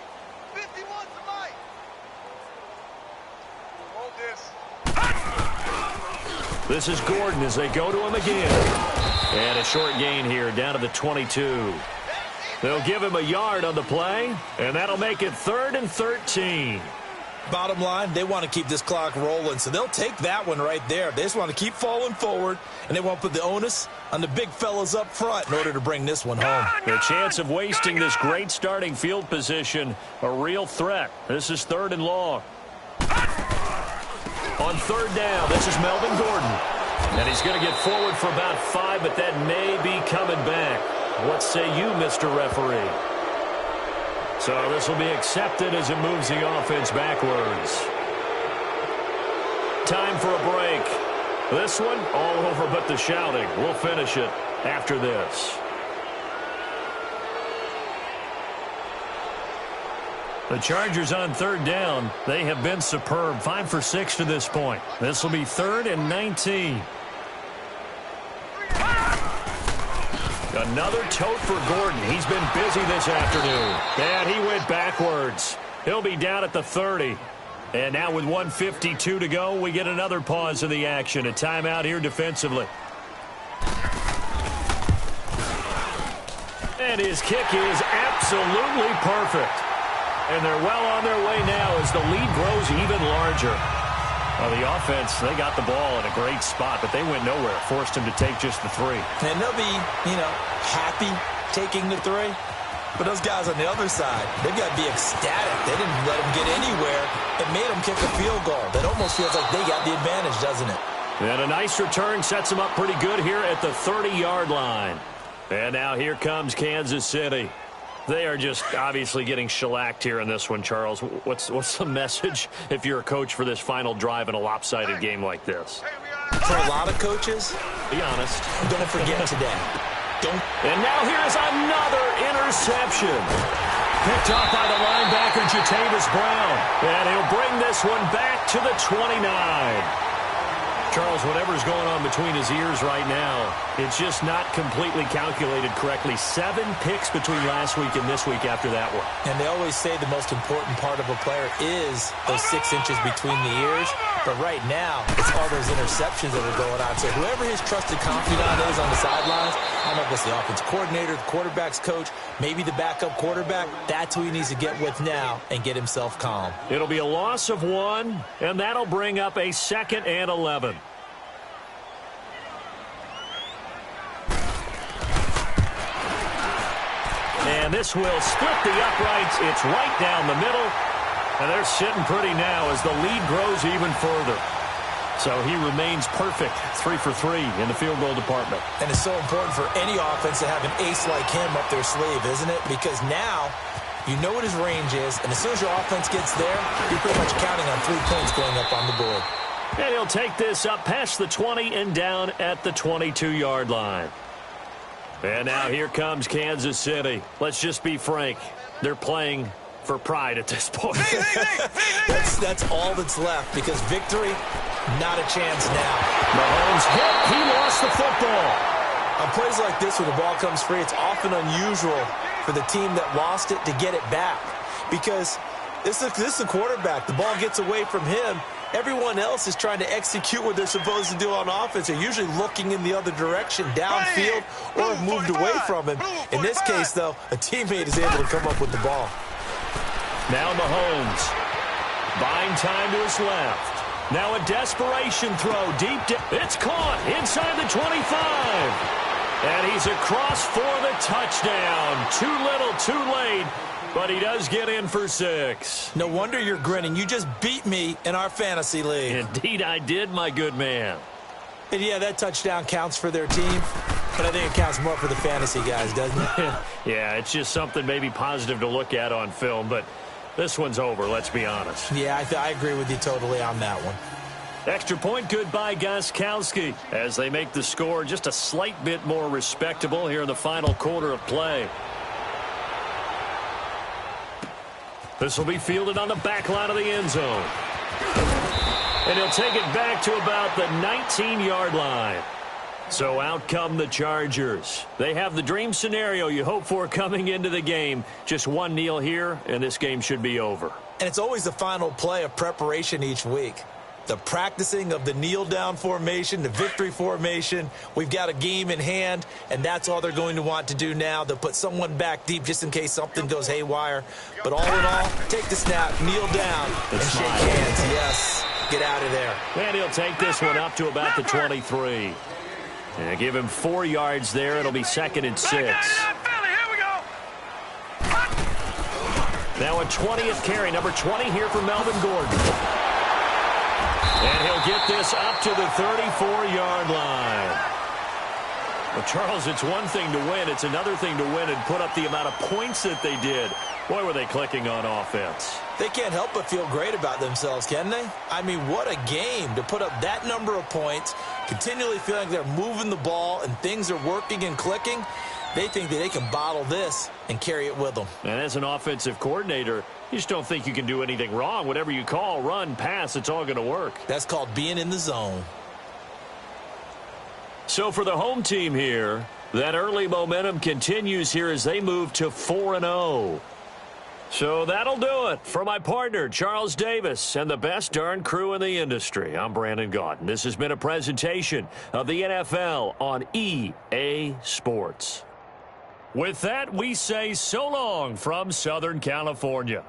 This is Gordon as they go to him again. And a short gain here down to the 22. They'll give him a yard on the play, and that'll make it 3rd and 13. Bottom line, they want to keep this clock rolling, so they'll take that one right there. They just want to keep falling forward, and they want to put the onus on the big fellas up front in order to bring this one home. The chance of wasting this great starting field position, a real threat. This is 3rd and long. On 3rd down, this is Melvin Gordon. And he's going to get forward for about 5, but that may be coming back. What say you, Mr. Referee? So this will be accepted as it moves the offense backwards. Time for a break. This one, all over but the shouting. We'll finish it after this. The Chargers on 3rd down. They have been superb. 5 for 6 to this point. This will be 3rd and 19. Another tote for Gordon. He's been busy this afternoon. And he went backwards. He'll be down at the 30. And now with 1:52 to go, we get another pause in the action. A timeout here defensively. And his kick is absolutely perfect. And they're well on their way now as the lead grows even larger. Well, the offense, they got the ball in a great spot, but they went nowhere. Forced him to take just the 3. And they'll be, happy taking the 3. But those guys on the other side, they've got to be ecstatic. They didn't let them get anywhere. It made them kick a field goal. That almost feels like they got the advantage, doesn't it? And a nice return sets them up pretty good here at the 30-yard line. And now here comes Kansas City. They are just obviously getting shellacked here in this one, Charles. What's the message if you're a coach for this final drive in a lopsided game like this? For a lot of coaches, be honest, don't forget today. And now here's another interception. Picked off by the linebacker, Jatavis Brown. And he'll bring this one back to the 29. Charles, whatever's going on between his ears right now, it's just not completely calculated correctly. 7 picks between last week and this week after that one. And they always say the most important part of a player is those 6 inches between the ears. But right now, it's all those interceptions that are going on. So whoever his trusted confidant is on the sidelines, I don't know if it's the offense coordinator, the quarterback's coach, maybe the backup quarterback, that's who he needs to get with now and get himself calm. It'll be a loss of 1, and that'll bring up a 2nd and 11. And this will split the uprights. It's right down the middle. And they're sitting pretty now as the lead grows even further. So he remains perfect, 3 for 3 in the field goal department. And it's so important for any offense to have an ace like him up their sleeve, isn't it? Because now you know what his range is, and as soon as your offense gets there, you're pretty much counting on 3 points going up on the board. And he'll take this up past the 20 and down at the 22-yard line. And now here comes Kansas City. Let's just be frank. They're playing for pride at this point. That's all that's left, because victory, not a chance now. Mahomes hit. He lost the football. On plays like this, when the ball comes free, it's often unusual for the team that lost it to get it back. Because this is a quarterback. The ball gets away from him. Everyone else is trying to execute what they're supposed to do on offense. They're usually looking in the other direction, downfield, or have moved away from him. In this case, though, a teammate is able to come up with the ball. Now Mahomes. Buying time to his left. Now a desperation throw deep. It's caught inside the 25. And he's across for the touchdown. Too little, too late. But he does get in for 6. No wonder you're grinning. You just beat me in our fantasy league. Indeed I did, my good man. And yeah, that touchdown counts for their team, but I think it counts more for the fantasy guys, doesn't it? Yeah, it's just something maybe positive to look at on film, but this one's over, let's be honest. Yeah, I agree with you totally on that one. Extra point good by Gostkowski as they make the score just a slight bit more respectable here in the final quarter of play. This will be fielded on the back line of the end zone. And he'll take it back to about the 19-yard line. So out come the Chargers. They have the dream scenario you hope for coming into the game. Just one kneel here, and this game should be over. And it's always the final play of preparation each week. The practicing of the kneel-down formation, the victory formation. We've got a game in hand, and that's all they're going to want to do now. They'll put someone back deep just in case something goes haywire. But all in all, take the snap, kneel down, and shake hands. Yes, get out of there. And he'll take this one up to about the 23. And give him 4 yards there. It'll be 2nd and 6. Now a 20th carry, number 20 here for Melvin Gordon. And he'll get this up to the 34-yard line. Well, Charles, it's one thing to win. It's another thing to win and put up the amount of points that they did. Boy, were they clicking on offense. They can't help but feel great about themselves, can they? I mean, what a game to put up that number of points, continually feeling like they're moving the ball and things are working and clicking. They think that they can bottle this and carry it with them. And as an offensive coordinator, you just don't think you can do anything wrong. Whatever you call, run, pass, it's all going to work. That's called being in the zone. So for the home team here, that early momentum continues here as they move to 4-0. So that'll do it for my partner, Charles Davis, and the best darn crew in the industry. I'm Brandon Gaudin. This has been a presentation of the NFL on EA Sports. With that, we say so long from Southern California.